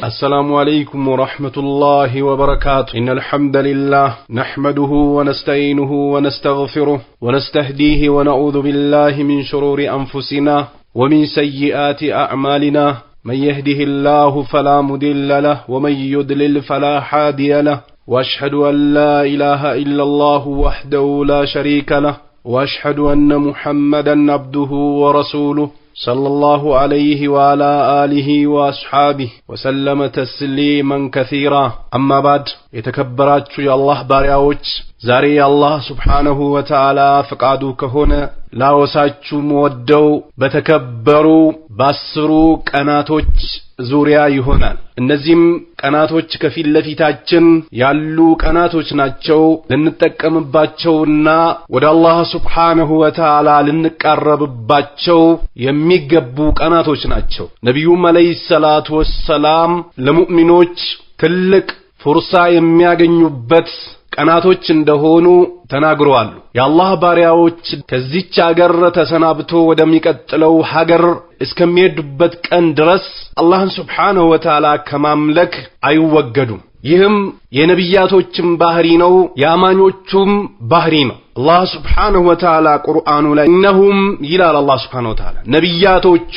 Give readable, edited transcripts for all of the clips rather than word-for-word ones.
السلام عليكم ورحمة الله وبركاته. إن الحمد لله نحمده ونستعينه ونستغفره ونستهديه ونعوذ بالله من شرور أنفسنا ومن سيئات أعمالنا. من يهده الله فلا مضل له ومن يضلل فلا هادي له. وأشهد أن لا إله إلا الله وحده لا شريك له وأشهد أن محمدا عبده ورسوله صلى الله عليه وعلى آله وأصحابه وسلم تسليما كثيرا. أما بعد يتكبرات يا الله بارياوች ዛሬ አላህ Subhanahu Wa Ta'ala ፈቃዱ ከሆነ ላወሳችሁ ወደው በተከበሩ በአስሩ ቀናቶች ዙሪያ ይሆናል። እነዚህም ቀናቶች ከፊት ለፊታችን ያሉ ቀናቶች ናቸው። ልንጠቀምባቸውና ወደ አላህ Subhanahu Wa Ta'ala ልንቀርብባቸው የሚገቡ ቀናቶች ናቸው። ነብዩም አለይሂ ሰላቱ ወሰላም ለሙእሚኖች ትልቅ ፍርሳ የሚያገኙበት ቀናቶች እንደሆኑ ተናግረዋል። የአላህ ባሪያዎች ከዚች ሀገር ተሰናብቶ ወደሚቀጥለው ሀገር እስከሚሄዱበት ቀን ድረስ አላህን Subhanahu Wa Ta'ala ከማምለክ አይወገዱም። ይህም የነቢያቶችም ባህሪ ነው፣ የአማኞቹም ባህሪ ነው። አላህ Subhanahu Wa Ta'ala ቁርአኑ ላይ እነሁም ይላል አላህ Subhanahu Wa Ta'ala ነቢያቶቹ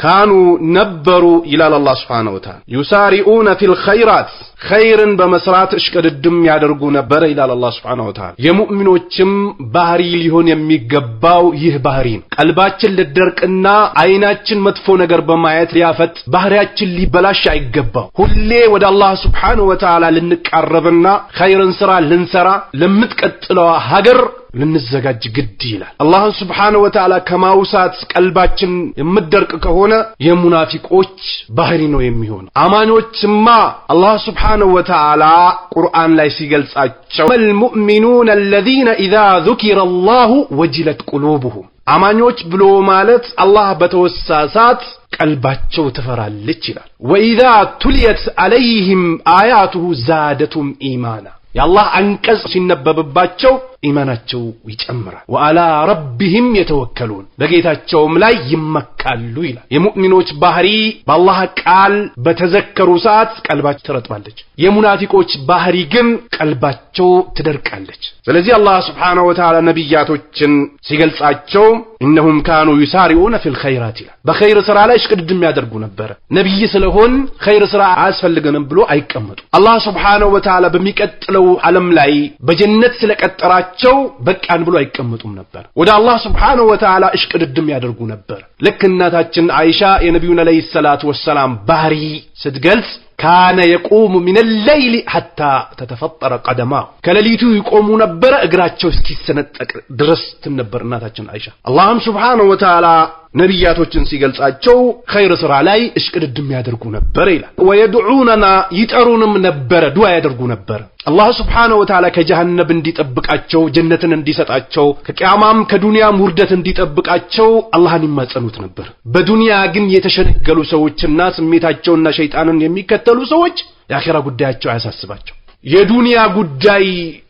ካኑ ነበሩ ይላል አላህ Subhanahu Wa Ta'ala ዩሳሪኡነ ፊል ኸይራት ኸይርን በመስራት እሽቅድድም ያደርጉ ነበር ይላል አላህ Subhanahu Wa Ta'ala። የሙእሚኖችም ባህሪ ሊሆን የሚገባው ይህ ባህሪ ነው። ቀልባችን ልደርቅና አይናችን መጥፎ ነገር በማየት ሊያፈጥ ባህሪያችን ሊበላሽ አይገባው። ሁሌ ወደ አላህ Subhanahu Wa Ta'ala ልንቀርብና ኸይርን ስራ ልንሰራ ለምትቀጥለው ሀገር ልንዘጋጅ ግድ ይላል። አላህ Subhanahu Wa Ta'ala ከማውሳት ቀልባችን የምደርቅ ከሆነ የሙናፊቆች ባህሪ ነው የሚሆነው። አማኞችማ አላህ Subhanahu Wa Ta'ala ቁርአን ላይ ሲገልጻቸው المؤمنون الذين إذا ذكر الله وجلت قلوبهم አማኞች ብሎ ማለት አላህ በተወሳሳት ቀልባቸው ተፈራለች ይላል። وإذا تليت عليهم آياته زادتهم إيمانا የአላህ አንቀጽ ሲነበብባቸው ኢማናቸው ይጨምራል። ወአላ ረቢሂም የተወከሉን በጌታቸውም ላይ ይመካሉ ይላል። የሙእሚኖች ባህሪ በአላህ ቃል በተዘከሩ ሰዓት ቀልባቸው ትረጥባለች። የሙናፊቆች ባህሪ ግን ቀልባቸው ትደርቃለች። ስለዚህ አላህ Subhanahu Wa Ta'ala ነቢያቶችን ሲገልጻቸው እነሁም ካኑ ይሳሪኡነ ፊል ኸይራት ይላል። በኸይር ስራ ላይ እሽቅድድም ያደርጉ ነበር። ነብይ ስለሆን ኸይር ስራ አያስፈልገንም ብሎ አይቀመጡ። አላህ Subhanahu Wa Ta'ala በሚቀጥለው ዓለም ላይ በጀነት ስለቀጠራቸው በቃን ብሎ አይቀመጡም ነበር። ወደ አላህ Subhanahu Wa Ta'ala እሽቅድድም ያደርጉ ነበር። ልክ እናታችን አይሻ የነብዩን አለይሂ ሰላቱ ወሰላም ባህሪ ስትገልጽ ካነ የቁሙ ሚን الليل حتى تتفطر قدماه ከሌሊቱ ይቆሙ ነበር እግራቸው እስኪሰነጠቅ ድረስ ነበር እናታችን አይሻ። አላህም Subhanahu Wa Ta'ala ነቢያቶችን ሲገልጻቸው ኸይር ስራ ላይ እሽቅድድም ያደርጉ ነበር ይላል። ወየድዑነና ይጠሩንም ነበር፣ ዱዓ ያደርጉ ነበር። አላህ Subhanahu Wa Ta'ala ከጀሃነም እንዲጠብቃቸው ጀነትን እንዲሰጣቸው ከቂያማም ከዱንያም ውርደት እንዲጠብቃቸው አላህን ይማጸኑት ነበር። በዱንያ ግን የተሸነገሉ ሰዎችና ስሜታቸውና ሸይጣንን የሚከተሉ ሰዎች የአኺራ ጉዳያቸው አያሳስባቸው። የዱንያ ጉዳይ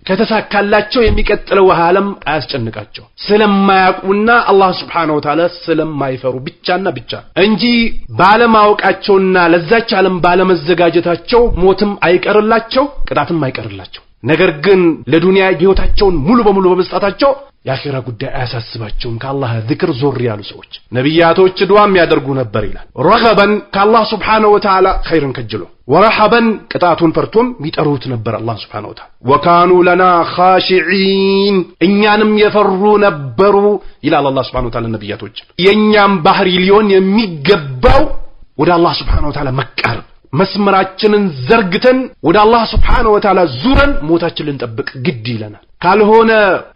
ከተሳካላቸው የሚቀጥለው ዓለም አያስጨንቃቸው ስለማያውቁና አላህ Subhanahu Wa Ta'ala ስለማይፈሩ ብቻና ብቻ እንጂ ባለማወቃቸውና ለዛች ዓለም ባለመዘጋጀታቸው ሞትም አይቀርላቸው ቅጣትም አይቀርላቸው። ነገር ግን ለዱንያ ህይወታቸውን ሙሉ በሙሉ በመስጣታቸው የአኺራ ጉዳይ አያሳስባቸውም። ከአላህ ዚክር ዞር ያሉ ሰዎች ነቢያቶች ዱዓም ያደርጉ ነበር ይላል። ረገበን ከአላህ Subhanahu Wa Ta'ala ኸይርን ከጅሎ ወረሐበን ቅጣቱን ፈርቶም ይጠሩት ነበር አላህ Subhanahu Wa Ta'ala። ወካኑ ለና ኻሺዒን እኛንም የፈሩ ነበሩ ይላል አላህ Subhanahu Wa Ta'ala ነቢያቶች። የኛም ባህሪ ሊሆን የሚገባው ወደ አላህ Subhanahu Wa Ta'ala መቃረብ መስመራችንን ዘርግተን ወደ አላህ Subhanahu Wa Ta'ala ዙረን ሞታችንን እንጠብቅ ግድ ይለናል። ካልሆነ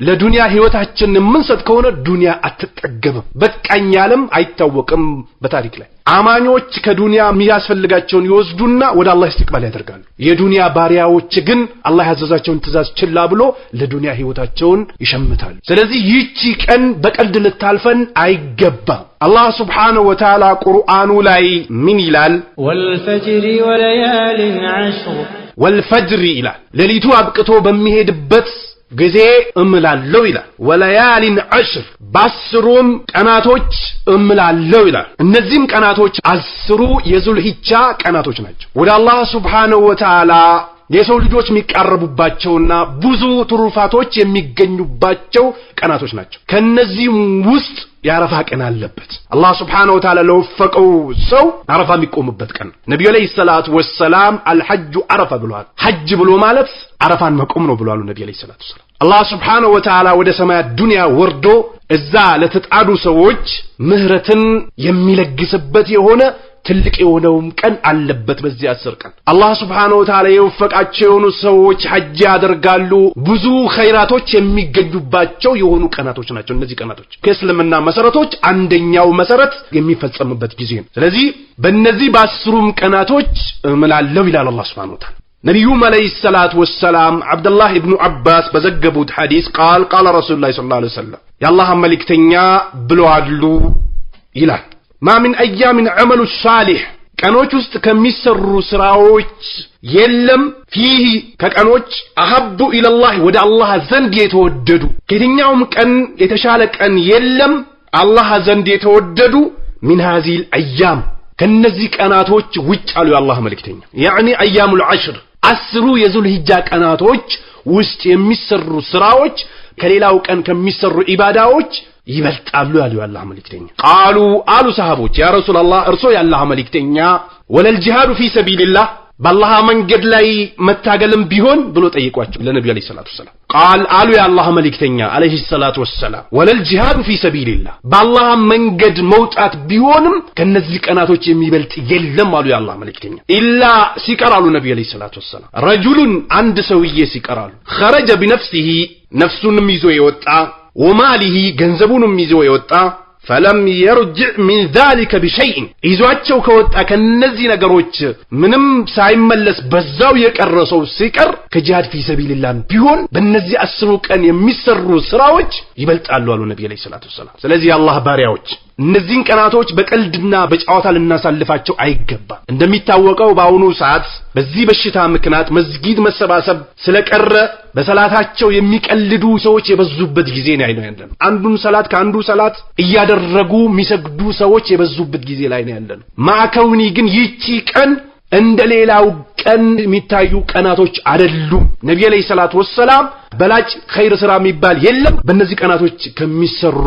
ለዱንያ ህይወታችንን የምንሰጥ ከሆነ ዱንያ አትጠገብም። በቃኛለም አይታወቅም። በታሪክ ላይ አማኞች ከዱንያ የሚያስፈልጋቸውን ይወስዱና ወደ አላህ ኢስቲቅባል ያደርጋሉ። የዱንያ ባሪያዎች ግን አላህ ያዘዛቸውን ትእዛዝ ችላ ብሎ ለዱንያ ህይወታቸውን ይሸምታሉ። ስለዚህ ይህቺ ቀን በቀልድ ልታልፈን አይገባም። አላህ Subhanahu Wa Ta'ala ቁርአኑ ላይ ምን ይላል? ወልፈጅሪ ወለያሊን ዐሽር ወልፈጅሪ ይላል። ሌሊቱ አብቅቶ በሚሄድበት ጊዜ እምላለሁ ይላል። ወለያሊን ዐሽር በአስሩም ቀናቶች እምላለሁ ይላል። እነዚህም ቀናቶች 10 የዙልሂጃ ቀናቶች ናቸው። ወደ አላህ ሱብሓነሁ ወተዓላ የሰው ልጆች የሚቃረቡባቸውና ብዙ ትሩፋቶች የሚገኙባቸው ቀናቶች ናቸው። ከነዚህም ውስጥ የአረፋ ቀን አለበት። አላህ ሱብሓነሁ ወተዓላ ለወፈቀው ሰው አረፋ የሚቆምበት ቀን። ነብዩ አለይሂ ሰላቱ ወሰላም አልሐጁ አረፋ ብለዋል። ሐጅ ብሎ ማለት አረፋን መቆም ነው ብለዋል ነብዩ አለይሂ ሰላቱ ወሰላም። አላህ ሱብሓነሁ ወተዓላ ወደ ሰማያት ዱንያ ወርዶ እዛ ለተጣዱ ሰዎች ምህረትን የሚለግስበት የሆነ ትልቅ የሆነውም ቀን አለበት። በዚህ 10 ቀን አላህ ሱብሓነሁ ወተዓላ የወፈቃቸው የሆኑ ሰዎች ሐጅ ያደርጋሉ። ብዙ ኸይራቶች የሚገኙባቸው የሆኑ ቀናቶች ናቸው እነዚህ ቀናቶች። ከእስልምና መሰረቶች አንደኛው መሰረት የሚፈጸምበት ጊዜ ነው። ስለዚህ በእነዚህ በ10ሩም ቀናቶች እምላለሁ ይላል አላህ ሱብሓነሁ ወተዓላ። ነብዩም አለይሂ ሰላቱ ወሰላም አብዱላህ ኢብኑ አባስ በዘገቡት ሐዲስ ቃል ረሱሉላህ ሰለላሁ ዐለይሂ ወሰለም የአላህ መልእክተኛ ብለዋል ይላል ማ ሚን አያሚን ዐመሉ ሷሊህ ቀኖች ውስጥ ከሚሰሩ ስራዎች የለም ፊህ ከቀኖች አሐቡ ኢለላህ ወደ አላህ ዘንድ የተወደዱ ከየትኛውም ቀን የተሻለ ቀን የለም አላህ ዘንድ የተወደዱ ሚን ሃዚል አያም ከነዚህ ቀናቶች ውጭ አሉ የአላህ መልእክተኛ ያኒ አያሙል ዐሽር 10 የዙልሂጃ ቀናቶች ውስጥ የሚሰሩ ስራዎች ከሌላው ቀን ከሚሰሩ ኢባዳዎች ይበልጣሉ ያሉ የአላህ መልእክተኛ። ቃሉ አሉ ሰሃቦች ያ ረሱላህ እርሶ የአላህ መልእክተኛ ወለል ጂሃዱ ፊ ሰቢልላህ በአላህ መንገድ ላይ መታገልም ቢሆን ብሎ ጠይቋቸው ለነብዩ አለይሂ ሰላቱ ወሰላም። ቃል አሉ የአላህ መልእክተኛ አለይሂ ሰላቱ ወሰላም ወለል ጂሃዱ ፊ ሰቢልላህ በአላህ መንገድ መውጣት ቢሆንም ከነዚህ ቀናቶች የሚበልጥ የለም አሉ የአላህ መልእክተኛ። ኢላ ሲቀራሉ ነብዩ አለይሂ ሰላቱ ወሰላም ረጁሉን አንድ ሰውዬ ሲቀራሉ ኸረጀ ቢነፍሲሂ ነፍሱንም ይዞ የወጣ ወማሊሂ ገንዘቡንም ይዞ የወጣ ፈለም የርጅዕ ሚን ዛሊከ ቢሸይእን ይዟቸው ከወጣ ከነዚህ ነገሮች ምንም ሳይመለስ በዛው የቀረሰው ሲቀር ከጂሃድ ፊ ሰቢልላህ ቢሆን በእነዚህ 10 ቀን የሚሰሩ ስራዎች ይበልጣሉ አሉ ነብዩ አለይሂ ሰላቱ ወሰላም። ስለዚህ የአላህ ባሪያዎች እነዚህን ቀናቶች በቀልድና በጨዋታ ልናሳልፋቸው አይገባም። እንደሚታወቀው በአሁኑ ሰዓት በዚህ በሽታ ምክንያት መስጊድ መሰባሰብ ስለቀረ በሰላታቸው የሚቀልዱ ሰዎች የበዙበት ጊዜ ነው ያለነው። አንዱን ሰላት ከአንዱ ሰላት እያደረጉ የሚሰግዱ ሰዎች የበዙበት ጊዜ ላይ ነው ያለነው። ማዕከውኒ ግን ይቺ ቀን እንደሌላው ቀን የሚታዩ ቀናቶች አይደሉም። ነብዩ አለይሂ ሰላቱ ወሰላም በላጭ ኸይር ስራ የሚባል የለም በእነዚህ ቀናቶች ከሚሰሩ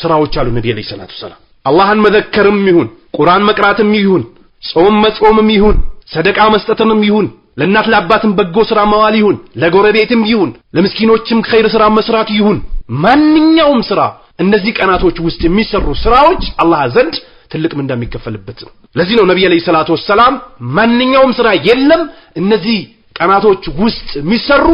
ስራዎች አሉ ነብዩ አለይሂ ሰላቱ ወሰላም። አላህን መዘከርም ይሁን ቁርአን መቅራትም ይሁን ጾም መጾምም ይሁን ሰደቃ መስጠትም ይሁን ለእናት ለአባትም በጎ ስራ መዋል ይሁን ለጎረቤትም ይሁን ለምስኪኖችም ኸይር ስራ መስራት ይሁን ማንኛውም ስራ እነዚህ ቀናቶች ውስጥ የሚሰሩ ስራዎች አላህ ዘንድ ትልቅ ምንዳ የሚከፈልበት ነው። ለዚህ ነው ነብዩ አለይሂ ሰላቱ ወሰላም ማንኛውም ስራ የለም እነዚህ ቀናቶች ውስጥ የሚሰሩ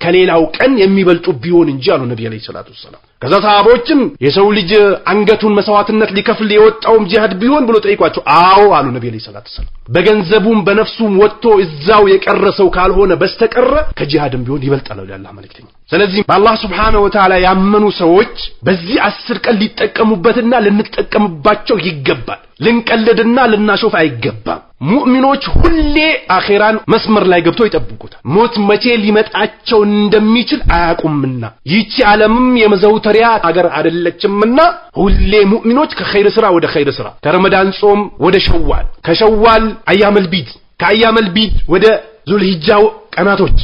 ከሌላው ቀን የሚበልጡ ቢሆን እንጂ አሉ ነብዩ አለይሂ ሰላቱ ወሰላም። ከዛ ሰሃቦችም የሰው ልጅ አንገቱን መስዋዕትነት ሊከፍል የወጣውም ጂሃድ ቢሆን ብሎ ጠይቋቸው አዎ አሉ ነብዩ አለይሂ ሰላቱ ወሰላም። በገንዘቡም በነፍሱም ወጥቶ እዛው የቀረሰው ካልሆነ በስተቀር ከጂሃድም ቢሆን ይበልጣል አሉ የአላህ መልእክተኛ። ስለዚህ በአላህ ሱብሓነሁ ወተዓላ ያመኑ ሰዎች በዚህ 10 ቀን ሊጠቀሙበትና ልንጠቀምባቸው ይገባል። ልንቀልድና ልናሾፍ አይገባም። ሙእሚኖች ሁሌ አኺራን መስመር ላይ ገብተው ይጠብቁታል። ሞት መቼ ሊመጣቸው እንደሚችል አያውቁምና ይቺ ዓለምም የመዘውተሪያ ሀገር አይደለችምና ሁሌ ሙእሚኖች ከኸይር ስራ ወደ ኸይር ስራ ከረመዳን ጾም ወደ ሸዋል ከሸዋል አያመል ቢድ ከአያመል ቢድ ወደ ዙልሂጃው ቀናቶች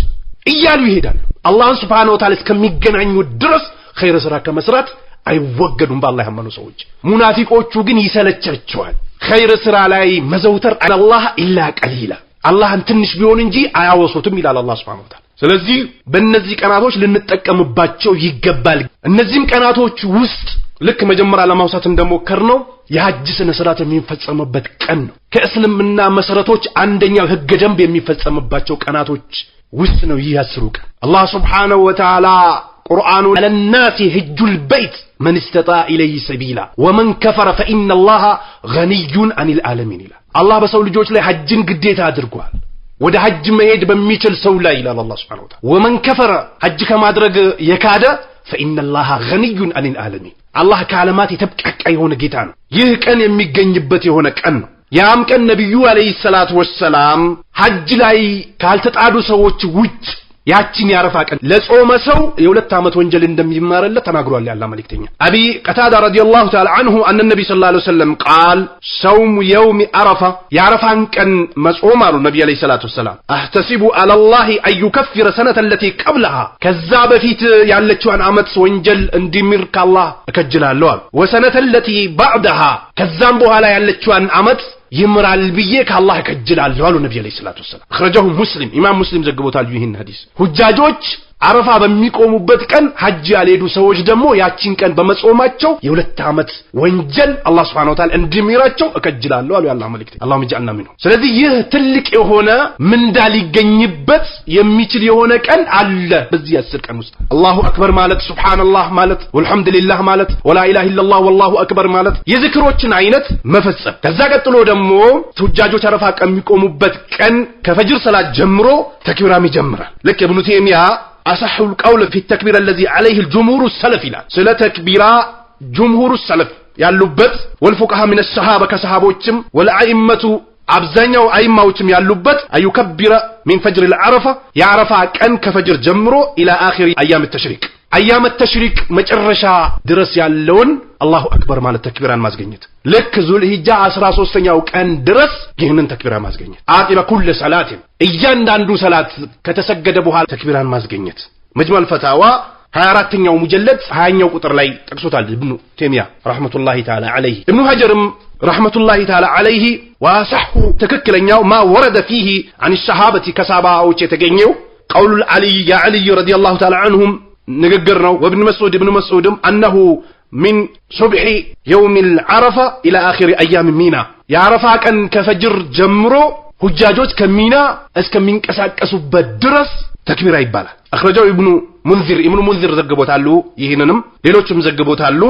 እያሉ ይሄዳሉ። አላህን ሱብሓነሁ ወተዓላ እስከሚገናኙ ድረስ ኸይር ስራ ከመስራት አይወገዱም በአላህ ያመኑ ሰዎች። ሙናፊቆቹ ግን ይሰለቻቸዋል ኸይር ስራ ላይ መዘውተር አላህ ኢላ ቀሊላ አላህን ትንሽ ቢሆን እንጂ አያወሱትም ይላል አላህ ሱብሓነሁ ወተዓላ። ስለዚህ በእነዚህ ቀናቶች ልንጠቀምባቸው ይገባል። እነዚህም ቀናቶች ውስጥ ልክ መጀመሪያ ለማውሳት እንደሞከርነው የሐጅ ስነ ስርዓት የሚፈጸምበት ቀን ነው። ከእስልምና መሰረቶች አንደኛው ህገ ደንብ የሚፈጸምባቸው ቀናቶች ውስጥ ነው ይህ 10 ቀን። አላህ ሱብሓነሁ ወተዓላ ቁርአኑ ለናሲ ህጁል በይት መን استطاع ኢለይሂ ሰቢላ ወመን ከፈረ ፈኢነ አላህ ገኒዩን አኒል ዓለሚን ይላል። አላህ በሰው ልጆች ላይ ሐጅን ግዴታ አድርጓል ወደ ሐጅ መሄድ በሚችል ሰው ላይ ይላል አላህ ሱብሓነሁ ወተዓላ። ወመን ከፈረ ሐጅ ከማድረግ የካደ ፈኢነ አላህ ገኒዩን አኒል ዓለሚን አላህ ከዓለማት የተብቃቃ የሆነ ጌታ ነው። ይህ ቀን የሚገኝበት የሆነ ቀን ነው። ያም ቀን ነብዩ አለይሂ ሰላቱ ወሰላም ሐጅ ላይ ካልተጣዱ ሰዎች ውጭ ያቺን ያረፋ ቀን ለጾመ ሰው የሁለት ዓመት ወንጀል እንደሚማርለት ተናግሯል ያላህ መልእክተኛ አቢ ቀታዳ ረዲየላሁ ተዓላ عنه ان النبي صلى الله عليه وسلم قال صوم يوم عرفه ያረፋን ቀን መጾም አሉ ነብዩ አለይሂ ሰላቱ ወሰለም احتسب على الله ان يكفر سنه التي قبلها ከዛ በፊት ያለችዋን ዓመት ወንጀል እንዲምር ከአላህ እከጅላለሁ አሉ وسنه التي بعدها ከዛም በኋላ ያለችዋን ዓመት ይምራል ብዬ ከአላህ እከጅላለሁ አሉ ነብዩ አለይሂ ሰላቱ ወሰለም اخرجه مسلم ኢማም ሙስሊም ዘግቦታል ይህን ሐዲስ ሁጃጆች አረፋ በሚቆሙበት ቀን ሐጅ ያልሄዱ ሰዎች ደግሞ ያቺን ቀን በመጾማቸው የሁለት ዓመት ወንጀል አላህ Subhanahu Wa Ta'ala እንዲምራቸው እከጅላለሁ አሉ ያላህ መልእክተኛ አላሁም ጀዐልና ሚንሁ ስለዚህ ይህ ትልቅ የሆነ ምንዳ ሊገኝበት የሚችል የሆነ ቀን አለ በዚህ 10 ቀን ውስጥ አላሁ አክበር ማለት ሱብሃንአላህ ማለት ወልሐምዱሊላህ ማለት ወላ ኢላሃ ኢላላህ ወላሁ አክበር ማለት የዝክሮችን አይነት መፈጸም ከዛ ቀጥሎ ደግሞ ሁጃጆች አረፋ ከሚቆሙበት ቀን ከፈጅር ሰላት ጀምሮ ተክቢራም ይጀምራል ለክ ኢብኑ ተይሚያ أصح القول في التكبير الذي عليه الجمهور السلفي سلا تكبير جمهور السلف ያሉበት والفقهاء من الصحابه كصحابዎችም والائمه አብዛኛው አይማዎችም ያሉበት አዩከብረ من فجر العرفه ያረፋ ቀን ከፈጅር ጀምሮ الى اخر ايام التشريق ايام التشريق መጨረሻ ድረስ ያለውን አላሁ አክበር ማለት ተክቢራን ማስገኘት ለክ ዙልሂጃ 13ኛው ቀን ድረስ ይህንን ተክቢራን ማስገኘት አቂበ ኩል ሰላት እያንዳንዱ ሰላት ከተሰገደ በኋላ ተክቢራን ማስገኘት መጅሙዕ الفتاዋ 24ኛው ሙጀለድ 20ኛው ቁጥር ላይ ጠቅሶታል ኢብኑ ተይሚያ ረህመቱላሂ ተዓላ ዐለይሂ ኢብኑ ሀጀርም ረህመቱላሂ ተዓላ ዐለይሂ ወሰሁ ትክክለኛው ማ ወረደ فيه عن الصحابه ከሳባዎች የተገኘው قول العلي يا علي رضي الله تعالى عنهم ንግግር ነው ወብን መስዑድም انه من صبح يوم العرفه الى اخر ايام مينا يا عرفه كان كفجر جمرو حجاجوች ከሚና እስከሚንቀሳቀሱበት ድረስ ተክቢራ ይባላል اخرجوا ابن منذر ዘግቦታሉ ይሄንንም ሌሎችም ዘግቦታሉ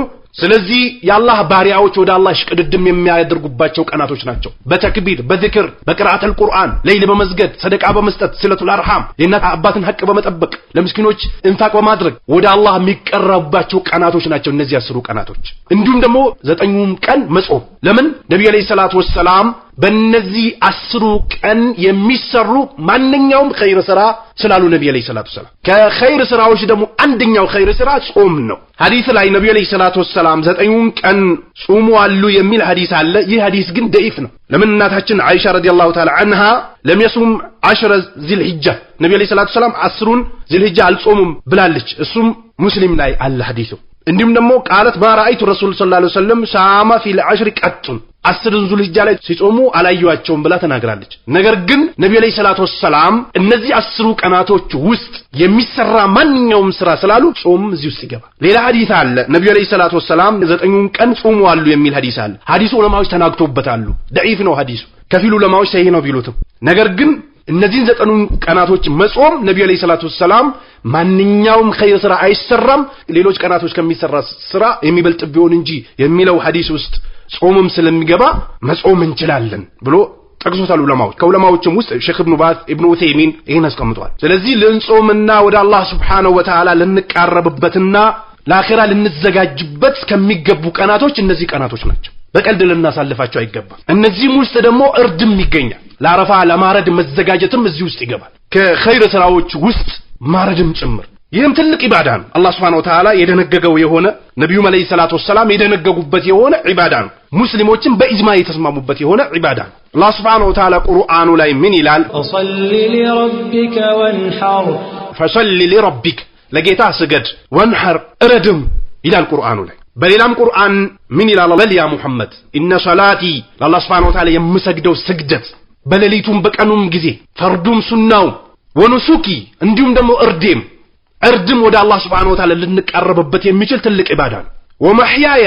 ስለዚህ የአላህ ባሪያዎች ወደ አላህ ሽቅድድም የሚያደርጉባቸው ቀናቶች ናቸው በተክቢር በዝክር በቅራአት القرآن ለይል በመስገድ ሰደቃ በመስጠት ስለቱል አርሃም የእናት አባትን ሐቅ በመጠበቅ ለምስኪኖች እንፋቅ በማድረግ ወደ አላህ የሚቀርቡባቸው ቀናቶች ናቸው እነዚህ 10 ቀናቶች እንዲሁም ደግሞ 9ኙም ቀን መጾም ለምን ነብዩ አለይሂ ሰላቱ ወሰለም በእነዚህ 10 ቀን የሚሰሩ ማንኛውም ኸይር ስራ ስላሉ ነብዩ አለይሂ ሰላቱ ወሰለም ከኸይር ስራዎች ደግሞ አንደኛው ኸይር ስራ ጾም ነው ሐዲስ ላይ ነብዩ አለይሂ ሰላቱ ወሰለም 9ኙን ቀን ጾሙ አሉ የሚል ሐዲስ አለ ይህ ሐዲስ ግን ደኢፍ ነው ለምን እናታችን አይሻ ረዲየላሁ ተዓላ عنها لم يصوم 10 ذي الحجه ነብዩ አለይሂ ሰላቱ ወሰለም 10ን ذي الحجه አልጾሙም ብላለች እሱም ሙስሊም ላይ አለ ሐዲሱ እንዲሁም ደግሞ ቃለት ማራአይቱ ረሱል ሰለላሁ ዐለይሂ ወሰለም ሳማ ፊል 10 ቀጡን 10 ዙልሂጃ ላይ ሲጾሙ አላየዋቸውም ብላ ተናግራለች ነገር ግን ነብዩ አለይሂ ሰላቱ ወሰለም እነዚህ 10 ቀናቶች ውስጥ የሚሰራ ማንኛውም ስራ ስላሉ ጾም እዚህ ውስጥ ይገባል ሌላ ሐዲስ አለ ነብዩ አለይሂ ሰላቱ ወሰለም 9ኙን ቀን ጾሙ አሉ የሚል ሐዲስ አለ ሐዲሱ ዑለማዎች ተናግተውበታል ደኢፍ ነው ሐዲሱ ከፊሉ ዑለማዎች ሰሂህ ነው ቢሉትም ነገር ግን እነዚህን 9 ቀናቶች መጾም ነብዩ አለይሂ ሰላቱ ወሰለም ማንኛውም ኸይር ስራ አይሰራም ሌሎች ቀናቶች ከሚሰራ ስራ የሚበልጥ ቢሆን እንጂ የሚለው ሐዲስ ውስጥ ጾምም ስለሚገባ መጾም እንችላለን ብሎ ጠቅሶታል ዑለማዎች ከዑለማዎችም ውስጥ ሼክ ኢብኑ ባዝ ኢብኑ ኡሰይሚን ይሄን አስቀምጧል ስለዚህ ልንጾምና ወደ አላህ Subhanahu Wa Ta'ala ልንቃረብበትና ለአኺራ ልንዘጋጅበት ከሚገቡ ቀናቶች እነዚህ ቀናቶች ናቸው በቀልድ ልናሳልፋቸው አይገባም እነዚህም ውስጥ ደግሞ እርድም ይገኛል ለአረፋ ለማረድ መዘጋጀትም እዚህ ውስጥ ይገባል ከኸይር ስራዎች ውስጥ ማረድም ጭምር ይህም ትልቅ ኢባዳ ነው አላህ Subhanahu Wa Ta'ala የደነገገው የሆነ ነብዩ አለይሂ ሰላቱ ወሰለም የደነገጉበት የሆነ ኢባዳ ነው ሙስሊሞችን በኢጅማ የተስማሙበት የሆነ ኢባዳ ነው አላህ Subhanahu Wa Ta'ala ቁርአኑ ላይ ምን ይላል ፈሰሊ ሊረቢከ ወንሐር ፈሰሊ ሊረቢከ ለጌታ ስገድ ወንሐር እረድም ይላል ቁርአኑ ላይ በሌላም ቁርአን ምን ይላል በል ያ ሙሐመድ ኢነ ሶላቲ ለአላህ Subhanahu Wa Ta'ala የምሰግደው ስግደት በሌሊቱም በቀኑም ጊዜ ፈርዱም ሱናው ወኑሱኪ እንዲሁም ደግሞ እርድም ወደ አላህ Subhanahu Wa Ta'ala ልንቀርብበት የሚችል ትልቅ ኢባዳ ነው ወመህያየ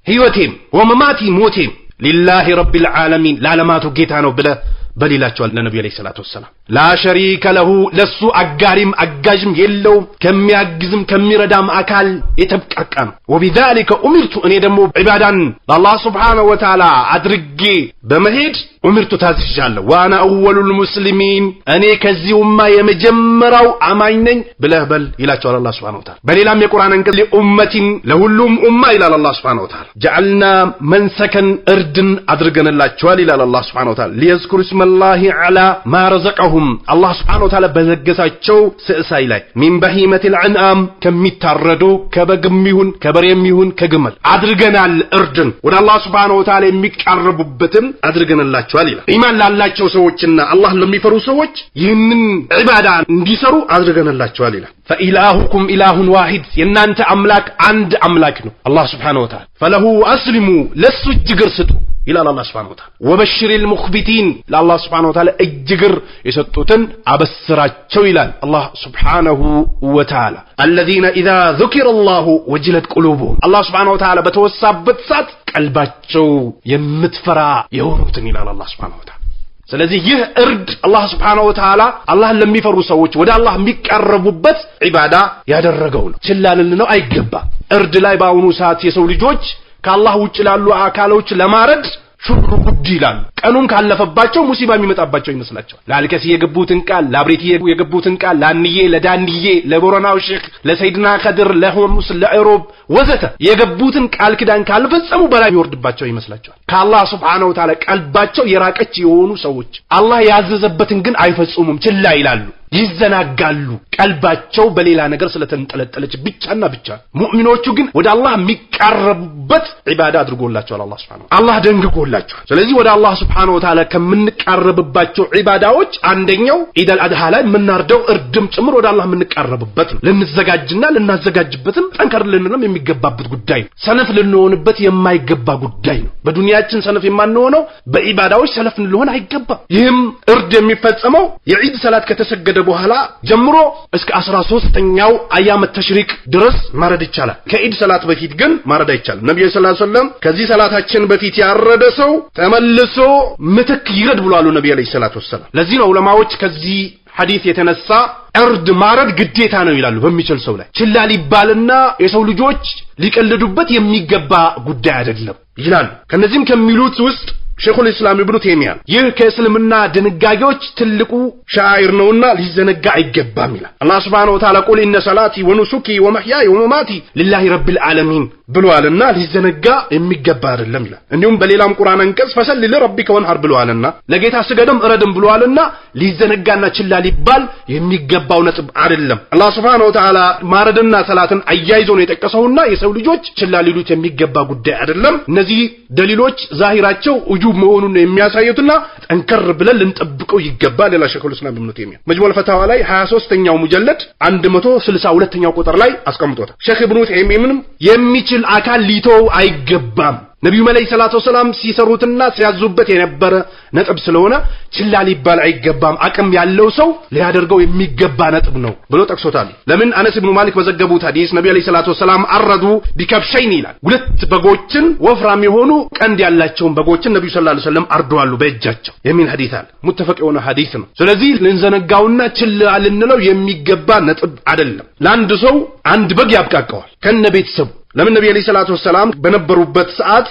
ህይወቴም ወመማቲ ሞቴም ሊላሂ ረቢል ዓለሚን ለዓለማቱ ጌታ ነው ብለ በሌላቸው ለነብዩ አለይሂ ሰላቱ ወሰለም ላ ሸሪከ ለሁ ለሱ አጋሪም አጋጅም የለውም ከሚያግዝም ከሚረዳም አካል የተብቃቃ ነው ወቢዛሊከ ኡሚርቱ እኔ ደግሞ ኢባዳን ለአላህ Subhanahu Wa Ta'ala አድርጌ በመሄድ ኡምርቱ ታዝዣለሁ ዋና አወሉል ሙስሊሚን እኔ ከዚህ ኡማ የመጀመሪያው አማኝ ነኝ ብለህ በል ይላቸዋል አላህ Subhanahu Wa Ta'ala በሌላም የቁርአን አንቀጽ ለኡመቲን ለሁሉም ኡማ ይላል አላህ Subhanahu Wa Ta'ala ጀዐልና መንሰከን እርድን አድርገንላቸዋል ይላል አላህ Subhanahu Wa Ta'ala ሊየዝኩሩ ስመላሂ ዐላ ማ ረዘቀሁም አላህ Subhanahu Wa Ta'ala በዘገሳቸው ስዕሳይ ላይ ሚን በሂመቲል አንዓም ከሚታረዱ ከበግም ይሁን ከበሬም ይሁን ከግመል አድርገናል እርድን ወደ አላህ Subhanahu Wa Ta'ala የሚቀርቡበትን አድርገንላቸዋል ይላል ኢማን ላላቸው ሰዎችና አላህ ለሚፈሩ ሰዎች ይህንን ዒባዳ እንዲሰሩ አድርገንላቸዋል ይላል فإلهكم إله واحد የናንተ አምላክ አንድ አምላክ ነው አላህ Subhanahu Wa Ta'ala فله أسلموا ለሱ እጅግር ስጡ ይላል አላህ Subhanahu Wa Ta'ala وبشر المخبتين ለአላህ Subhanahu Wa Ta'ala እጅግር የሰጡትን አበስራቸው ይላል አላህ Subhanahu Wa Ta'ala الذين إذا ذكر الله وجلت قلوبهم አላህ Subhanahu Wa Ta'ala በተወሳበት ሰዓት ቀልባቸው የምትፈራ የሆኑትን ይላል አላህ Subhanahu Wa Ta'ala ስለዚህ ይህ እርድ አላህ Subhanahu Wa Ta'ala አላህን ለሚፈሩ ሰዎች ወደ አላህ የሚቀርቡበት ዒባዳ ያደረገው ነው ችላ ልንለው አይገባም እርድ ላይ በአሁኑ ሰዓት የሰው ልጆች ከአላህ ውጭ ላሉ አካሎች ለማረድ ሹሩ ጉድ ይላሉ ቀኑን ካለፈባቸው ሙሲባ የሚመጣባቸው ይመስላቸዋል ለአልከሲ የገቡትን ቃል ለአብሬቲ የገቡትን ቃል ለአንዬ ለዳንዬ ለቦረናው ሼክ ለሰይድና ኸድር ለሆሙስ ለኢሮብ ወዘተ የገቡትን ቃል ኪዳን ካልፈጸሙ በላይ ይወርድባቸው ይመስላቸዋል ከአላህ Subhanahu Wa Ta'ala ቀልባቸው የራቀች የሆኑ ሰዎች አላህ ያዘዘበትን ግን አይፈጽሙም ችላ ይላሉ ይዘናጋሉ ቀልባቸው በሌላ ነገር ስለተንጠለጠለች ብቻና ብቻ ሙእሚኖቹ ግን ወደ አላህ የሚቀርቡበት ዒባዳ አድርጎላቸዋል አላህ Subhanahu አላህ ደንግጎላቸዋል ስለዚህ ወደ አላህ Subhanahu Wa Ta'ala ከምንቀርብባቸው ዒባዳዎች አንደኛው ኢደል አድሃ ላይ የምናርደው እርድም ጭምር ወደ አላህ የምንቀርብበት ነው ልንዘጋጅና ልናዘጋጅበትም ጠንከር ልንልም የሚገባበት ጉዳይ ነው ሰነፍ ልንሆንበት የማይገባ ጉዳይ ነው በዱንያችን ሰነፍ የማንሆነው በዒባዳዎች ሰነፍ ልንሆን አይገባም ይህም እርድ የሚፈጸመው የዒድ ሰላት ከተሰገደ በኋላ ጀምሮ እስከ 13ኛው አያም ተሽሪቅ ድረስ ማረድ ይቻላል ከኢድ ሰላት በፊት ግን ማረድ አይቻልም ነብዩ ሰለላሁ ዐለይሂ ወሰለም ከዚህ ሰላታችን በፊት ያረደ ሰው ተመልሶ ምትክ ይረድ ብለዋል ነብዩ ሰለላሁ ዐለይሂ ወሰለም ለዚህ ነው ዑለማዎች ከዚህ ሐዲስ የተነሳ እርድ ማረድ ግዴታ ነው ይላሉ በሚችል ሰው ላይ ችላ ሊባልና የሰው ልጆች ሊቀልዱበት የሚገባ ጉዳይ አይደለም ይላሉ ከነዚህም ከሚሉት ውስጥ ሼኹል ኢስላም ኢብኑ ተይሚያ ይህ ከእስልምና ድንጋጌዎች ትልቁ ሻዒር ነውና ሊዘነጋ አይገባም ይላል አላህ Subhanahu Wa Ta'ala ቁል ኢነ ሰላቲ ወኑሱኪ ወመህያየ ወመማቲ ሊላሂ ረቢል ዓለሚን ብለዋልና ሊዘነጋ የሚገባ አይደለም ይላል እንዲሁም በሌላም ቁርአን አንቀጽ ፈሰል ለረቢከ ወንሐር ብለዋልና ለጌታ ስገድም እረድም ብለዋልና ሊዘነጋና ችላ ሊባል የሚገባው ነጥብ አይደለም አላህ Subhanahu Wa Ta'ala ማረድና ሰላትን አያይዞ ነው የጠቀሰውና የሰው ልጆች ችላ ሊሉት የሚገባ ጉዳይ አይደለም እነዚህ ደሊሎች ዛሂራቸው ውጁብ መሆኑን የሚያሳዩትና ጠንከር ብለን ልንጠብቀው ይገባል ሌላ ሼኹል ኢስላም ኢብኑ ተይሚያ መጅሙዕ ፈታዋ ላይ 23ኛው ሙጀለድ 162ኛው ቁጥር ላይ አስቀምጦታል ሼኽ ኢብኑ ተይሚያም የሚችል አካል ሊተው አይገባም ነብዩ መለይ ሰላቱ ወሰለም ሲሰሩትና ሲያዙበት የነበረ ነጥብ ስለሆነ ችላ ሊባል አይገባም አቅም ያለው ሰው ሊያደርገው የሚገባ ነጥብ ነው ብሎ ጠቅሶታል ለምን አነስ ኢብኑ ማሊክ በዘገቡት ሐዲስ ነብዩ አለይሂ ሰላቱ ወሰለም አረዱ ቢከብሸይን ይላል ሁለት በጎችን ወፍራም የሆኑ ቀንድ ያላቸውን በጎችን ነብዩ ሰለላሁ ዐለይሂ ወሰለም አርደዋሉ በእጃቸው የሚል ሐዲስ አለ ሙተፈቅ የሆነ ሐዲስ ነው ስለዚህ ልንዘነጋውና ችላ ልንለው የሚገባ ነጥብ አይደለም ለአንድ ሰው አንድ በግ ያብቃቀዋል ከነ ቤተሰቡ ለምን ነብዩ አለይሂ ሰላቱ ወሰለም በነበሩበት ሰዓት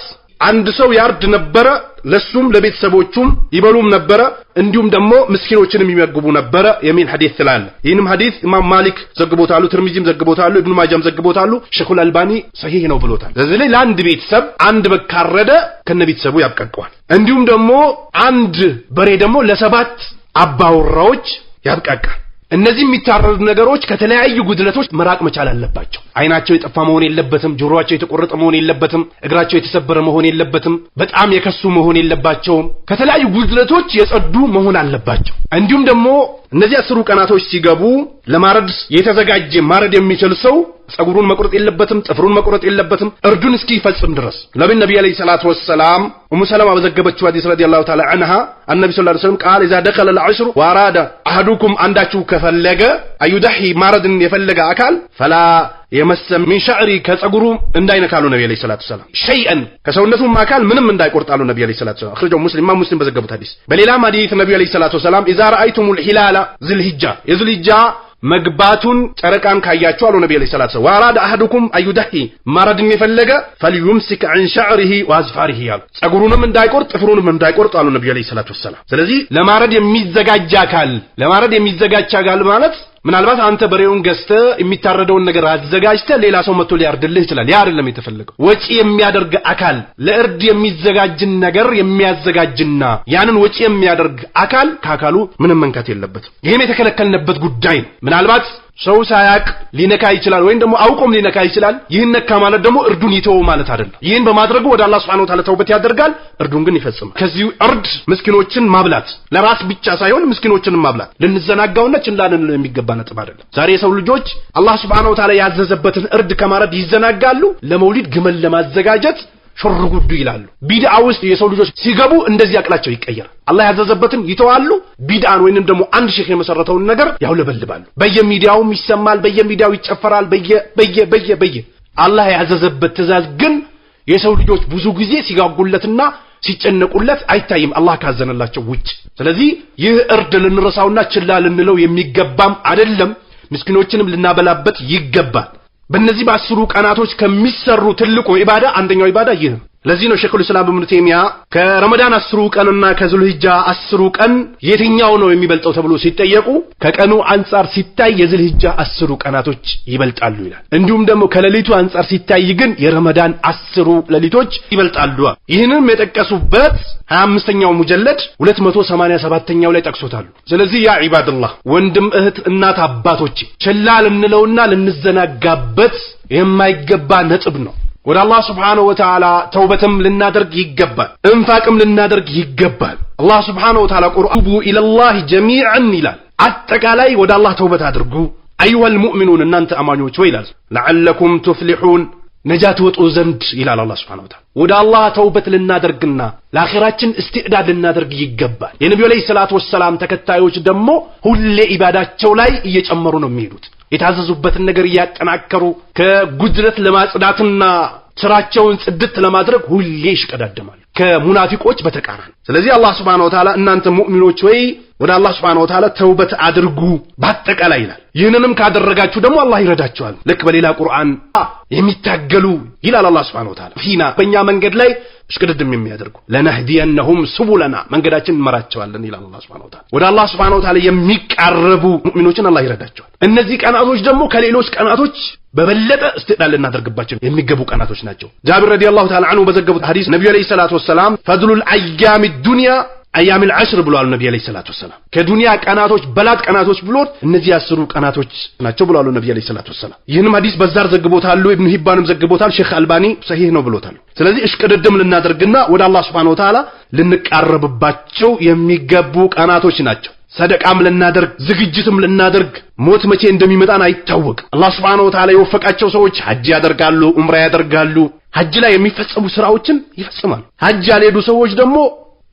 አንድ ሰው ያርድ ነበረ ለሱም ለቤተሰቦቹም ይበሉም ነበረ እንዲሁም ደግሞ ምስኪኖችንም ይመግቡ ነበረ የሚል ሐዲስ ስላለ ይህንም ሐዲስ ኢማም ማሊክ ዘግቦታሉ ትርሚዚም ዘግቦታሉ ኢብኑ ማጃም ዘግቦታሉ ሼኹል አልባኒ ሰሂህ ነው ብሎታል ስለዚህ ለአንድ ቤተሰብ አንድ በካረደ ከነ ቤተሰቡ ያብቃቀዋል እንዲሁም ደግሞ አንድ በሬ ደግሞ ለሰባት አባወራዎች ያብቃቃል እነዚህ የሚታረዱ ነገሮች ከተለያዩ ጉድለቶች መራቅ መቻል አለባቸው አይናቸው የጠፋ መሆን የለበትም ጆሮአቸው የተቆረጠ መሆን የለበትም እግራቸው የተሰበረ መሆን የለበትም በጣም የከሱ መሆን የለባቸውም ከተለያዩ ጉድለቶች የጸዱ መሆን አለባቸው እንዲሁም ደግሞ እነዚህ 10 ቀናቶች ሲገቡ ለማረድ የተዘጋጀ ማረድ የሚችል ሰው ጸጉሩን መቁረጥ የለበትም ጥፍሩን መቁረጥ የለበትም እርዱን እስኪፈጽም ድረስ ለምን ነብዩ አለይሂ ሰላቱ ወሰለም ኡሙ ሰለማ በዘገበችው ሐዲስ ረዲየላሁ ተዓላ عنها النبي صلى الله عليه وسلم قال اذا دخل العشر واراد احدكم አንዳችሁ ከፈለገ አዩዳሂ ማረድን የፈለገ አካል فلا يمس من شعري ከጸጉሩ እንዳይነካሉ ነብዩ አለይሂ ሰላቱ ወሰለም شيئا ከሰውነቱም አካል ምንም እንዳይቆርጣሉ ነብዩ አለይሂ ሰላቱ ወሰለም አخرجው ሙስሊም በዘገቡት ሐዲስ በሌላ ሐዲስ ነብዩ አለይሂ ሰላቱ ወሰለም اذا رايتم الهلال ذي الحجه የذي الحجه መግባቱን ጨረቃን ካያችሁ አሉ ነብዩ ሰለላሁ ዐለይሂ ወሰለም ወአራደ አሐዱኩም አዩደሂ ማረድን የፈለገ فليمسك عن شعره واظفاره ያሉ ጸጉሩንም እንዳይቆርጥ ጥፍሩንም እንዳይቆርጥ አሉ ነብዩ ሰለላሁ ዐለይሂ ወሰለም ስለዚህ ለማረድ የሚዘጋጅ አካል ማለት ምናልባት አንተ በሬውን ገዝተ የሚታረደውን ነገር አዘጋጅተ ሌላ ሰው መጥቶ ሊያርድልህ ይችላል ያ አይደለም የተፈለገው ወጪ የሚያደርግ አካል ለእርድ የሚዘጋጅን ነገር የሚያዘጋጅና ያንን ወጪ የሚያደርግ አካል ካካሉ ምንም መንካት የለበትም ይሄም የተከለከልነበት ጉዳይ ነው ምናልባት ሰው ሳያቅ ሊነካ ይችላል ወይም ደግሞ አውቆም ሊነካ ይችላል ይህን ነካ ማለት ደግሞ እርዱን ይተው ማለት አይደለም ይህን በማድረጉ ወደ አላህ Subhanahu Wa Ta'ala ተውበት ያደርጋል እርዱን ግን ይፈጽማል ከዚህ እርድ ምስኪኖችን ማብላት ለራስ ብቻ ሳይሆን ምስኪኖችን ማብላት ለንዘናጋውና ችላልን የሚገባ ነጥብ አይደለም ዛሬ የሰው ልጆች አላህ Subhanahu Wa Ta'ala ያዘዘበትን እርድ ከማረድ ይዘናጋሉ ለመውሊድ ግመል ለማዘጋጀት ሹርጉዱ ይላሉ ቢድዓ ውስጥ የሰው ልጆች ሲገቡ እንደዚህ አቅላቸው ይቀየራል አላህ ያዘዘበትን ይተዋሉ ቢድዓን ወይንም ደግሞ አንድ ሼክ የመሰረተውን ነገር ያውለበልባሉ በየሚዲያው ይሰማል በየሚዲያው ይጨፈራል በየ አላህ ያዘዘበት ትእዛዝ ግን የሰው ልጆች ብዙ ጊዜ ሲጋጉለትና ሲጨነቁለት አይታይም አላህ ካዘነላቸው ውጭ ስለዚህ ይህ እርድ ልንረሳውና ችላ ልንለው የሚገባም አይደለም ምስኪኖችንም ልናበላበት ይገባል በእነዚህ በ10 ቀናቶች ከሚሰሩ ትልቁ ኢባዳ አንደኛው ኢባዳ ይህ ለዚህ ነው ሼኹል ኢስላም ኢብኑ ተይሚያ ከረመዳን 10 ቀንና ከዙልሂጃ 10 ቀን የትኛው ነው የሚበልጠው ተብሎ ሲጠየቁ ከቀኑ አንፃር ሲታይ የዙልሂጃ 10 ቀናቶች ይበልጣሉ ይላል እንዲሁም ደግሞ ከሌሊቱ አንፃር ሲታይ ግን የረመዳን 10 ሌሊቶች ይበልጣሉ ይህንንም የጠቀሱበት 25ኛው ሙጀለድ 287ኛው ላይ ጠቅሶታል ስለዚህ ያ ኢባደላህ ወንድም እህት እናት አባቶች ቸላል እንለውና ልንዘናጋበት የማይገባ ነጥብ ነው ወደ አላህ Subhanahu Wa Ta'ala ተውበትም ልናደርግ ይገባል እንፋቅም ልናደርግ ይገባል አላህ Subhanahu Wa Ta'ala ቁርአኑ ኢለላህ ጀሚዓን ይላል አጠቃላይ ወደ አላህ ተውበት አድርጉ አዩሀል ሙእሚኑን እናንተ አማኞች ወይ ይላል ለዓለኩም ትፍሊሑን ነጃት ወጡ ዘንድ ይላል አላህ Subhanahu Wa Ta'ala ወደ አላህ ተውበት ልናደርግና ለአኺራችን እስቲዕዳድ ልናደርግ ይገባል የነብዩ አለይሂ ሰላቱ ወሰለም ተከታዮች ደግሞ ሁሌ ኢባዳቸው ላይ እየጨመሩ ነው የሚሄዱት የታዘዙበትን ነገር ያጠናከሩ ከጉድለት ለማጽዳትና ስራቸውን ጽድት ለማድረግ ሁሌ ይሽቀዳደማሉ ከሙናፊቆች በተቃራኒ ስለዚህ አላህ Subhanahu Wa Ta'ala እናንተ ሙእሚኖች ወይ ወደ አላህ Subhanahu Wa Ta'ala ተውበት አድርጉ በአጠቃላይ ይላል ይህንንም ካደረጋችሁ ደግሞ አላህ ይረዳችኋል ልክ በሌላ ቁርአን የሚታገሉ ይላል አላህ Subhanahu Wa Ta'ala ፊና በእኛ መንገድ ላይ እሽቅድድም የሚያደርጉ ለነህዲየነሁም ሱቡለና መንገዳችን እንመራቸዋለን ይላል አላህ Subhanahu Wa Ta'ala ወደ አላህ Subhanahu Wa Ta'ala የሚቃረቡ ሙእሚኖችን አላህ ይረዳቸዋል እነዚህ ቀናቶች ደግሞ ከሌሎች ቀናቶች በበለጠ እስቲዕዳል ልናደርግባቸው የሚገቡ ቀናቶች ናቸው ጃቢር ረዲየላሁ ተዓላ ዐንሁ በዘገቡት ሐዲስ ነብዩ አለይሂ ሰላቱ ወሰለም ፈድሉል አያሚ ዱንያ አያሚል ዐሽር ብለዋል ነብዩ አለይሂ ሰላቱ ወሰለም ከዱንያ ቀናቶች በላት ቀናቶች ብሎት እነዚህ 10 ቀናቶች ናቸው ብለዋል ነብዩ አለይሂ ሰላቱ ወሰለም ይህንም ሐዲስ በዛር ዘግቦታል ኢብኑ ሂባንም ዘግቦታል ሼክ አልባኒ ሰሂህ ነው ብሎታል ስለዚህ እሽቅድድም ልናደርግና ወደ አላህ Subhanahu Wa Ta'ala ልንቃረብባቸው የሚገቡ ቀናቶች ናቸው ሰደቃም ልናደርግ ዝግጅትም ልናደርግ ሞት መቼ እንደሚመጣን አይታወቅ አላህ Subhanahu Wa Ta'ala የወፈቃቸው ሰዎች ሐጅ ያደርጋሉ ዑምራ ያደርጋሉ ሐጅ ላይ የሚፈጸሙ ስራዎችን ይፈጽማሉ ሐጅ ያልሄዱ ሰዎች ደግሞ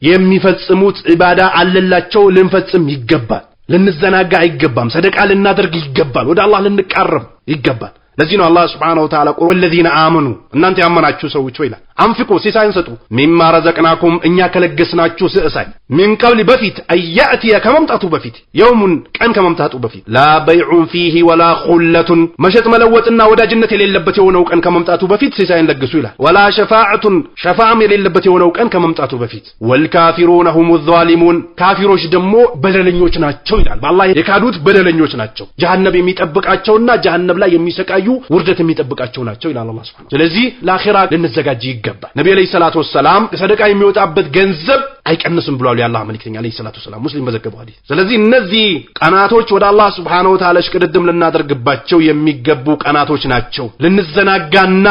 የሚፈጽሙት ኢባዳ አለላቸው ልንፈጽም ይገባል ልንዘናጋ አይገባም ሰደቃ ልናደርግ ይገባል ወደ አላህ ልንቃረብ ይገባል ለዚህ ነው አላህ Subhanahu Wa Ta'ala ወለዚነ አመኑ እናንተ ያመናችሁ ሰዎች ወይ ይላል አንፍቁ ሲሳይን ሰጡ ሚማ ረዘቅናኩም እኛ ከለገስናችሁ ሲሳይ ምን ቀብል በፊት አያቲያ ከመምጣቱ በፊት የውሙን ቀን ከመምጣቱ በፊት ላ በይዑን ፊሂ ወላ ኹለቱን መሸጥ መለወጥና ወዳጅነት የሌለበት የሆነው ቀን ከመምጣቱ በፊት ሲሳይን ለግሱ ይላል ወላ ሸፋዓቱን ሸፋዓም የሌለበት የሆነው ቀን ከመምጣቱ በፊት ወልካፊሩን ሁሙ ዛሊሙን ካፊሮች ደግሞ በደለኞች ናቸው ይላል በአላህ የካዱት በደለኞች ናቸው ጀሃነም የሚጠብቃቸውና ጀሃነም ላይ የሚሰቃዩ ውርደት የሚጠብቃቸው ናቸው ይላል አላህ Subhanahu ስለዚህ ለአኺራ ልንዘጋጅ ይገባል ነብዩ አለይሂ ሰላቱ ወሰለም ሰደቃ የሚወጣበት ገንዘብ አይቀንስም ብለዋል የአላህ መልእክተኛ አለይሂ ሰላቱ ወሰለም ሙስሊም በዘገበው ሐዲስ ስለዚህ እነዚህ ቀናቶች ወደ አላህ Subhanahu Wa Ta'ala እሽቅድድም ልናደርግባቸው የሚገቡ ቀናቶች ናቸው ልንዘናጋና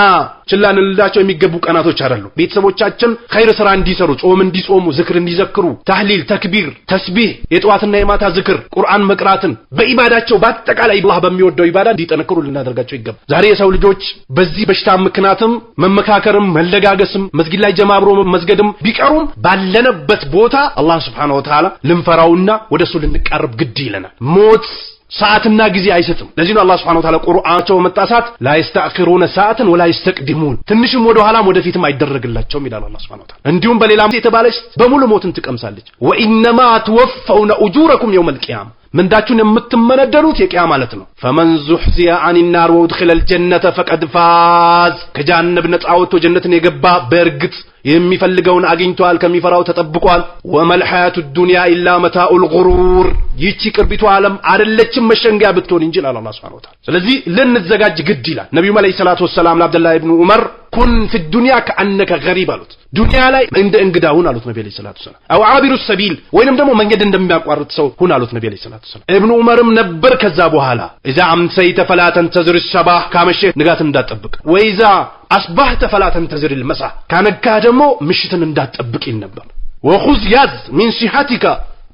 ችላ ልንላቸው የሚገቡ ቀናቶች አይደሉም ቤተሰቦቻችን ኸይር ስራ እንዲሰሩ ጾም እንዲጾሙ ዝክር እንዲዘክሩ ታህሊል ተክቢር ተስቢህ የጧትና የማታ ዝክር ቁርአን መቅራትን በኢባዳቸው በአጠቃላይ አላህ በሚወደው ኢባዳ እንዲጠነክሩ ልናደርጋቸው ይገባል ዛሬ የሰው ልጆች በዚህ በሽታ ምክንያትም መመካከርም መለጋገስም መስጊድ ላይ ጀማብሮ መስገድም ቢቀሩም ባለነበት ቦታ አላህ Subhanahu Wa Ta'ala ልንፈራውና ወደሱ ልንቃረብ ግድ ይለናል ሞት ሰዓትና ጊዜ አይሰጥም። ለዚህ ነው አላህ Subhanahu Wa Ta'ala ቁርአናቸው መጣሳት لا يستأخرون ساعة ولا يستقدمون ትንሽም ወደ ኋላም ወደፊትም አይደረግላቸውም ይላል አላህ Subhanahu Wa Ta'ala። እንዲሁም በሌላም የተባለች በሙሉ ሞትን ትቀምሳለች። وإنما توفون أجوركم يوم القيامة ምንዳችሁን የምትመነደሉት የቂያ ማለት ነው። فمن زحزح عن النار وادخل الجنة فقد فاز ከጀሃነም ነፃ ወጥቶ ጀነትን የገባ በእርግጥ የሚፈልገውን አግኝቷል፣ ከሚፈራው ተጠብቋል። ወመል ሐያቱ ዱንያ ኢላ መታኡል ጉሩር ይቺ ቅርቢቱ ዓለም አይደለችም መሸንጊያ ብትሆን እንጂ አላህ Subhanahu Wa Ta'ala። ስለዚህ ልንዘጋጅ ግድ ይላል። ነብዩ መለይሂ ሰላቱ ወሰላም ለአብዱላህ ኢብኑ ዑመር ኩን في الدنيا كأنك غريب አሉት። ዱንያ ላይ እንደ እንግዳውን አሉት ነብዩ መለይሂ ሰላቱ ወሰላም። አው አቢሩ ሰቢል ወይንም ደግሞ መንገድ እንደሚያቋርጥ ሰው ሁን አሉት ነብዩ መለይሂ ሰላቱ ወሰላም። ኢብኑ ዑመርም ነበር ከዛ በኋላ اذا امسيت فلا تنتظر الصباح ካመሸ ንጋት እንዳትጠብቅ ወይዛ አስባህተ فلا تنتظر المساء ካነጋ ደግሞ ምሽትን እንዳትጠብቅ ነበር። وخذ يد من صحتك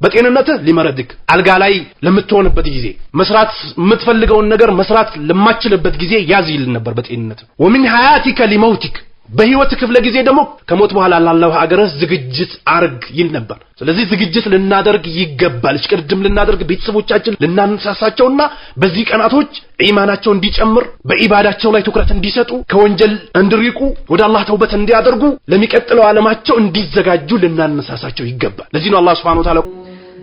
በጤንነትህ ሊመረድክ አልጋ ላይ ለምትሆንበት ጊዜ መስራት የምትፈልገውን ነገር መስራት ለማችልበት ጊዜ ያዝ ይል ነበር በጤንነት። ومن حياتك لموتك በህይወት ክፍለ ጊዜ ደግሞ ከሞት በኋላ ላለው ሀገርህ ዝግጅት አርግ ይል ነበር። ስለዚህ ዝግጅት ልናደርግ ይገባል። ቅድም ልናደርግ ቤተሰቦቻችን ልናነሳሳቸውና በዚህ ቀናቶች ኢማናቸው እንዲጨምር በኢባዳቸው ላይ ትኩረት እንዲሰጡ ከወንጀል እንዲርቁ ወደ አላህ ተውበት እንዲያደርጉ ለሚቀጥለው ዓለማቸው እንዲዘጋጁ ልናነሳሳቸው ይገባል። ለዚህ ነው አላህ Subhanahu Wa Ta'ala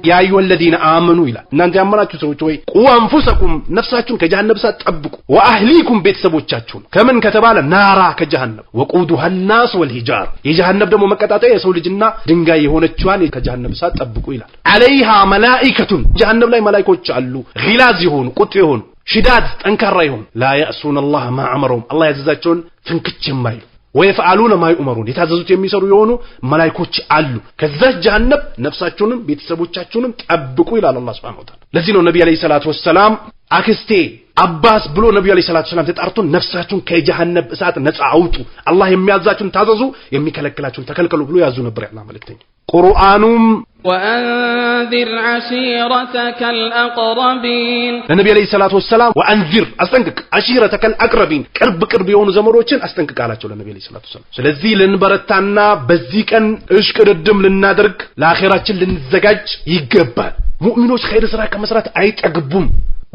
ያ አዩሀ الذين آمنوا ይላል እናንተ ያመናችሁ ሰዎች ወይ ቁ አንፉሰኩም ነፍሳችሁን ከጀሃነም እሳት ጠብቁ ወአህሊኩም ቤተሰቦቻችሁን ከምን ከተባለ ናራ ከጀሃነም ወቁዱሃ الناس والحجار የጀሃነም ደግሞ መቀጣጣያ የሰው ልጅና ድንጋይ የሆነችዋን ከጀሃነም እሳት ጠብቁ ይላል። አለይሃ መላኢከቱን ጀሃነም ላይ መላእክቶች አሉ ጊላዝ ይሆኑ ቁጥ ይሆኑ ሽዳድ ጠንካራ ይሆኑ ላ ያእሱን الله ما امرهم الله ያዘዛቸውን ፍንክች የማይሉ ወይፈዓሉነ ማ ይኡመሩን የታዘዙት የሚሰሩ የሆኑ መላእክቶች አሉ። ከዛ ጀሃነም ነፍሳችሁንም ቤተሰቦቻችሁንም ጠብቁ ይላል አላህ Subhanahu Wa Ta'ala። ለዚህ ነው ነብዩ አለይሂ ሰላቱ ወሰላም አክስቴ አባስ ብሎ ነብዩ አለይሂ ሰላቱ ወሰላም ተጣርቶ ነፍሳችሁን ከጀሃነም እሳት ነፃ አውጡ፣ አላህ የሚያዛችሁን ታዘዙ፣ የሚከለክላችሁን ተከልከሉ ብሎ ያዙ ነበር ያላ መልእክተኛ። ቁርአኑም وأنذر عشيرتك الأقربين النبي عليه الصلاة والسلام وأنذر أستنقق عشيرتك الأقربين ቅርብ የሆኑ ዘመዶችን አስጠንቅቅ አላቸው ለነብዩ عليه الصلاة والسلام። ስለዚህ ልንበረታና በዚህ ቀን እሽቅድድም ልናደርግ ለአኺራችን ልንዘጋጅ ይገባል። ሙእሚኖች ኸይር ስራ ከመስራት አይጠግቡም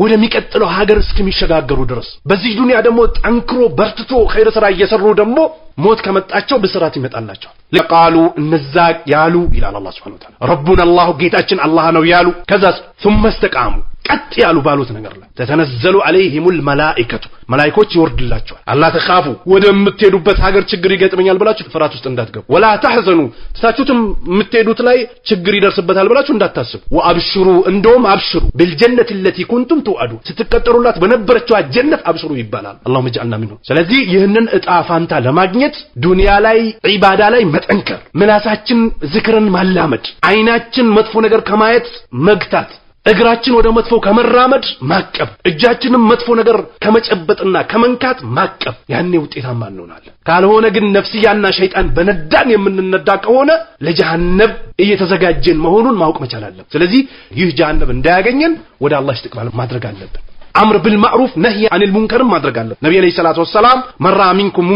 ወደሚቀጥለው ሀገር እስከሚሸጋገሩ ድረስ። በዚህ ዱንያ ደግሞ ጠንክሮ በርትቶ ኸይር ስራ እየሰሩ ደግሞ ሞት ከመጣቸው በስራት ይመጣላቸው። ለቃሉ እነዛ ያሉ ይላል አላህ Subhanahu Wa Ta'ala ረቡና አላህ ጌታችን አላህ ነው ያሉ ከዛስ ثم استقاموا ቀጥ ያሉ ባሉት ነገር ላይ ተተነዘሉ عليهمul መላኢከቱ መላእክቶች ይወርድላቸዋል። አላህ ተኻፉ ወደምትሄዱበት ሀገር ችግር ይገጥመኛል ብላችሁ ፍርሃት ውስጥ እንዳትገቡ። ወላ ተህዘኑ ተሳቹትም የምትሄዱት ላይ ችግር ይደርስበታል ብላችሁ እንዳታስቡ። ወአብሽሩ እንደውም አብሽሩ بالجنة التي كنتم توعدون ስትቀጠሩላት በነበረችው ጀነት አብሽሩ ይባላል። اللهم اجعلنا منهم። ስለዚህ ይህንን እጣ ፋንታ ለማግኘት ዱንያ ላይ ዒባዳ ላይ መጠንከር፣ ምላሳችን ዝክርን ማላመድ፣ አይናችን መጥፎ ነገር ከማየት መግታት፣ እግራችን ወደ መጥፎ ከመራመድ ማቀብ፣ እጃችንም መጥፎ ነገር ከመጨበጥና ከመንካት ማቀብ፣ ያኔ ውጤታማ እንሆናለን። ካልሆነ ግን ነፍስያና ሸይጣን በነዳን የምንነዳ ከሆነ ለጀሃነም እየተዘጋጀን መሆኑን ማወቅ መቻል አለብን። ስለዚህ ይህ ጀሃነም እንዳያገኘን ወደ አላህ ይስተቅባል ማድረግ አለብን። አምር بالمعروف ነህይ عن المنكر ማድረግ አለብን። ነብዩ አለይሂ ሰላቱ ወሰላም መራ ሚንኩም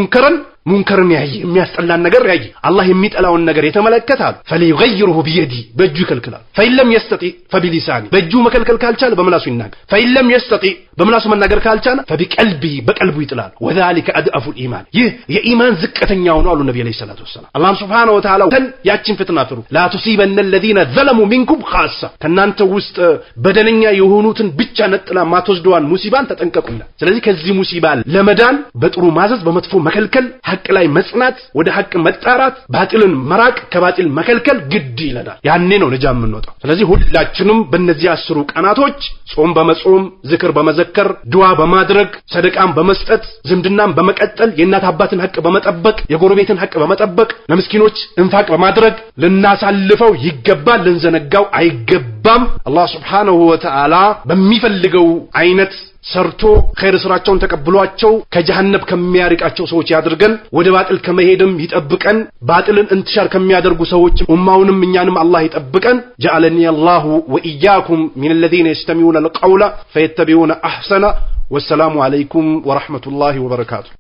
ሙንከርን ያይ የሚያስጠላን ነገር ያይ አላህ የሚጠላውን ነገር የተመለከታል فليغيره بيدي በእጁ ይከልክላል። فإلم يستطيع فبلسانه በእጁ መከልከል ካልቻለ በምላሱ ይናገር። فإلم يستطيع በምላሱ መናገር ካልቻለ فبقلبه በቀልቡ ይጥላል። وذلك أضعف الإيمان ይህ የኢማን ዝቅተኛው ነው አሉ ነብዩ አለይሂ ሰላቱ ወሰላም። አላህ Subhanahu Wa Ta'ala ያችን ፍትና ፍሩ لا تصيبن الذين ظلموا منكم خاصة ከናንተ ውስጥ በደለኛ የሆኑትን ብቻ ነጥላ ማትወስደዋን ሙሲባን ተጠንቀቁላ። ስለዚህ ከዚህ ሙሲባ ለመዳን በጥሩ ማዘዝ በመጥፎ መከልከል ሐቅ ላይ መጽናት ወደ ሐቅ መጣራት ባጢልን መራቅ ከባጢል መከልከል ግድ ይለናል። ያኔ ነው ነጃ የምንወጣው። ስለዚህ ሁላችንም በእነዚህ 10 ቀናቶች ጾም በመጾም ዝክር በመዘከር ዱዓ በማድረግ ሰደቃን በመስጠት ዝምድናን በመቀጠል የእናት አባትን ሐቅ በመጠበቅ የጎረቤትን ሐቅ በመጠበቅ ለምስኪኖች እንፋቅ በማድረግ ልናሳልፈው ይገባል። ልንዘነጋው አይገባም። አላህ Subhanahu Wa Ta'ala በሚፈልገው አይነት ሰርቶ ኸይር ስራቸውን ተቀብሏቸው ከጀሃነም ከሚያርቃቸው ሰዎች ያድርገን። ወደ ባጢል ከመሄድም ይጠብቀን። ባጢልን እንትሻር ከሚያደርጉ ሰዎች ኡማውንም እኛንም አላህ ይጠብቀን። جعلني الله وإياكم من الذين يستمعون القول فيتبعون أحسنه والسلام عليكم ورحمة الله وبركاته.